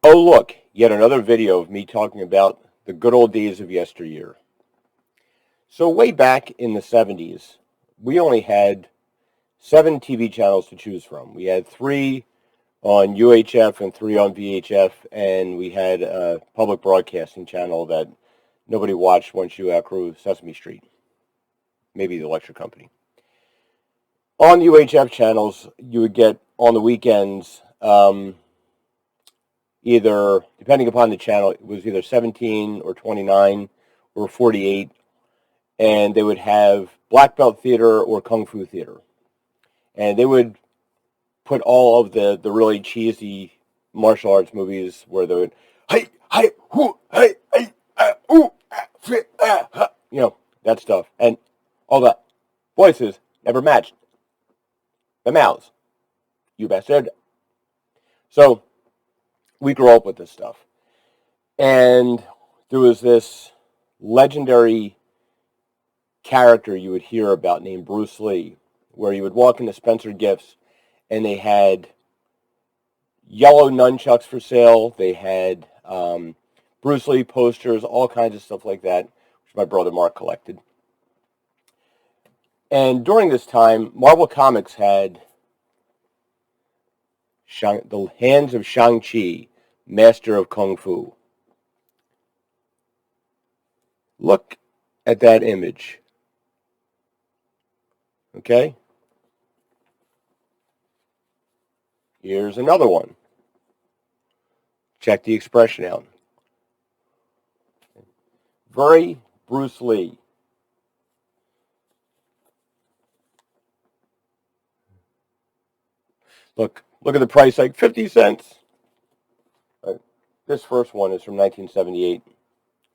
Oh, look, yet another video of me talking about the good old days of yesteryear. So, way back in the 70s, we only had 7 TV channels to choose from. We had 3 on UHF and 3 on VHF, and we had a public broadcasting channel that nobody watched once you outgrew Sesame Street, maybe the electric company. On UHF channels, you would get on the weekends either, depending upon the channel, it was either 17 or 29 or 48, and they would have black belt theater or kung fu theater. And they would put all of the really cheesy martial arts movies where they would, that stuff. And all the voices never matched the mouths. You bastard. So we grew up with this stuff. And there was this legendary character you would hear about named Bruce Lee, where you would walk into Spencer Gifts and they had yellow nunchucks for sale. They had Bruce Lee posters, all kinds of stuff like that, which my brother Mark collected. And during this time, Marvel Comics had the Hands of Shang-Chi, Master of Kung Fu. Look at that image. Okay? Here's another one. Check the expression out. Very Bruce Lee. Look at the price tag, 50 cents. Right. This first one is from 1978.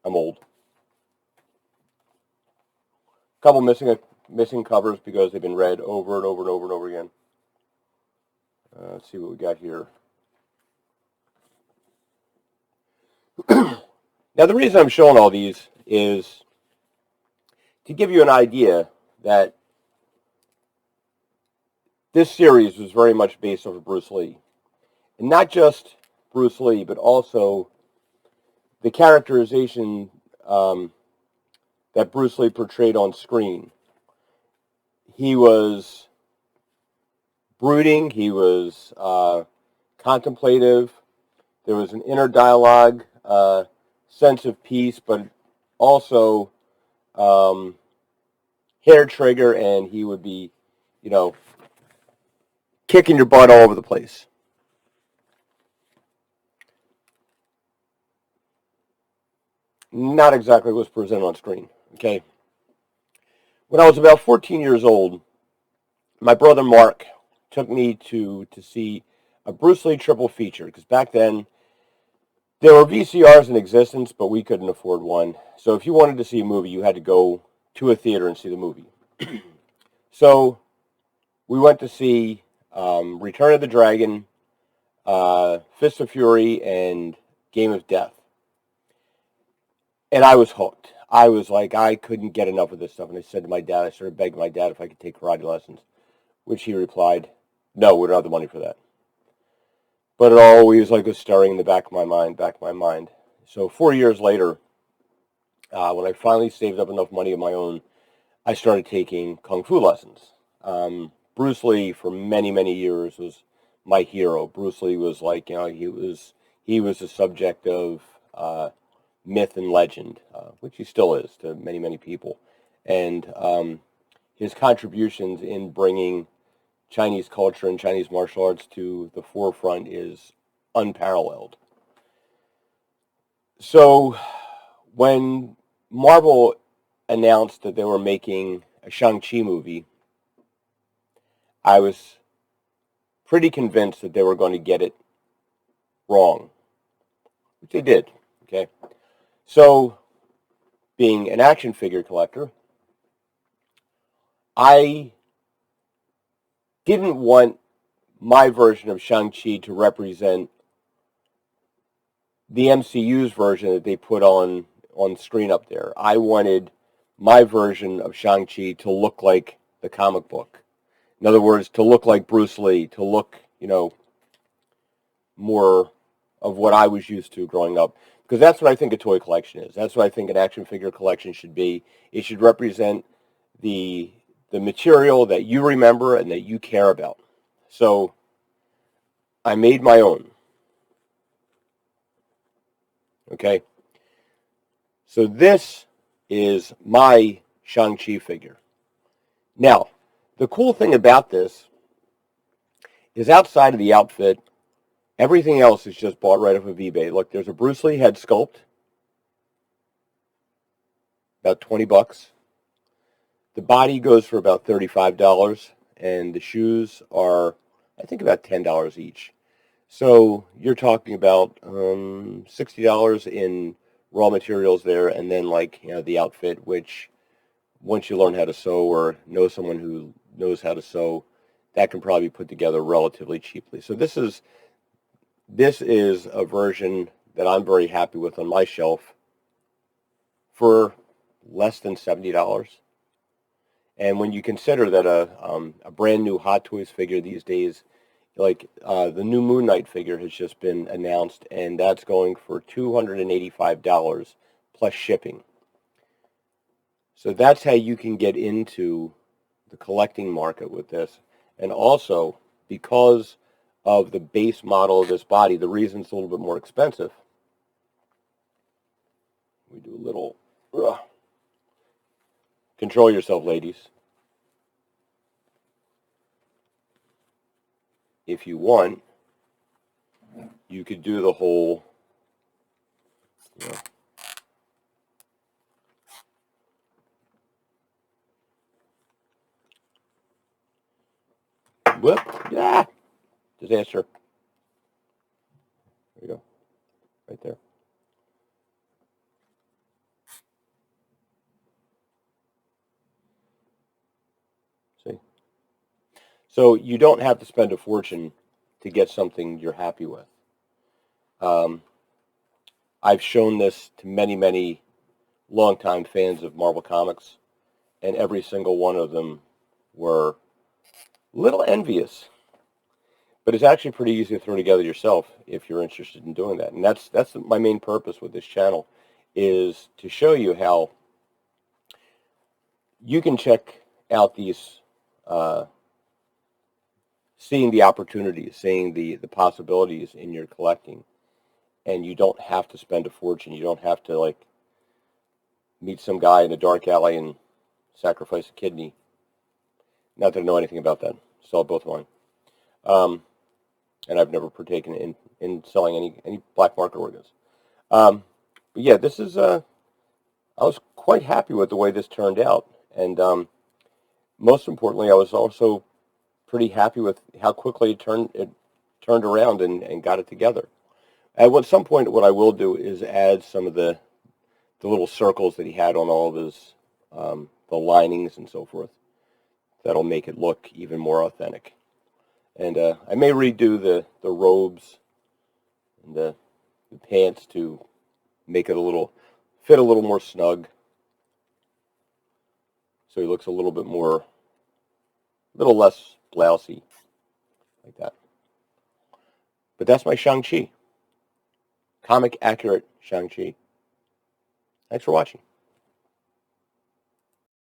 I'm old. A couple missing covers because they've been read over and over and over and over again. Let's see what we got here. Now, the reason I'm showing all these is to give you an idea that this series was very much based off of Bruce Lee. And not just Bruce Lee, but also the characterization that Bruce Lee portrayed on screen. He was brooding, he was contemplative, there was an inner dialogue, sense of peace, but also hair trigger, and he would be, kicking your butt all over the place. Not exactly what was presented on screen, okay? When I was about 14 years old, my brother Mark took me to see a Bruce Lee triple feature, because back then there were VCRs in existence, but we couldn't afford one. So if you wanted to see a movie, you had to go to a theater and see the movie. So we went to see Return of the Dragon, Fist of Fury, and Game of Death. And I was hooked. I was like, I couldn't get enough of this stuff. And I said to my dad, I started begging my dad if I could take karate lessons, which he replied, no, we don't have the money for that. But it always was stirring in the back of my mind. So 4 years later, when I finally saved up enough money of my own, I started taking kung fu lessons. Bruce Lee, for many, many years, was my hero. Bruce Lee was he was the subject of myth and legend, which he still is to many, many people. And his contributions in bringing Chinese culture and Chinese martial arts to the forefront is unparalleled. So when Marvel announced that they were making a Shang-Chi movie, I was pretty convinced that they were going to get it wrong, which they did, okay? So, being an action figure collector, I didn't want my version of Shang-Chi to represent the MCU's version that they put on screen up there. I wanted my version of Shang-Chi to look like the comic book. In other words, to look like Bruce Lee, to look, more of what I was used to growing up. Because that's what I think a toy collection is. That's what I think an action figure collection should be. It should represent the material that you remember and that you care about. So I made my own. Okay? So this is my Shang-Chi figure. Now, the cool thing about this is outside of the outfit, everything else is just bought right off of eBay. Look, there's a Bruce Lee head sculpt, about $20. The body goes for about $35, and the shoes are, I think, about $10 each. So you're talking about $60 in raw materials there, and then the outfit, which once you learn how to sew or know someone who knows how to sew, that can probably be put together relatively cheaply. So this is a version that I'm very happy with on my shelf for less than $70. And when you consider that a brand new Hot Toys figure these days, the new Moon Knight figure has just been announced, and that's going for $285 plus shipping. So that's how you can get into the collecting market with this. And also, because of the base model of this body, the reason it's a little bit more expensive, we do a little, control yourself, ladies. If you want, you could do the whole, whoop, yeah, disaster. There you go, right there. See? So you don't have to spend a fortune to get something you're happy with. I've shown this to many, many longtime fans of Marvel Comics, and every single one of them were a little envious. But it's actually pretty easy to throw together yourself if you're interested in doing that. And that's my main purpose with this channel, is to show you how you can check out these, seeing the opportunities, seeing the possibilities in your collecting. And you don't have to spend a fortune. You don't have to meet some guy in a dark alley and sacrifice a kidney. Not that I know anything about that. Sell both of mine. And I've never partaken in selling any black market organs. But yeah, this is I was quite happy with the way this turned out, and most importantly, I was also pretty happy with how quickly it turned around and got it together. At some point, what I will do is add some of the little circles that he had on all of his the linings and so forth. That'll make it look even more authentic. And I may redo the robes and the pants to make it fit a little more snug. So he looks a little less blousy, like that. But that's my Shang-Chi. Comic accurate Shang-Chi. Thanks for watching.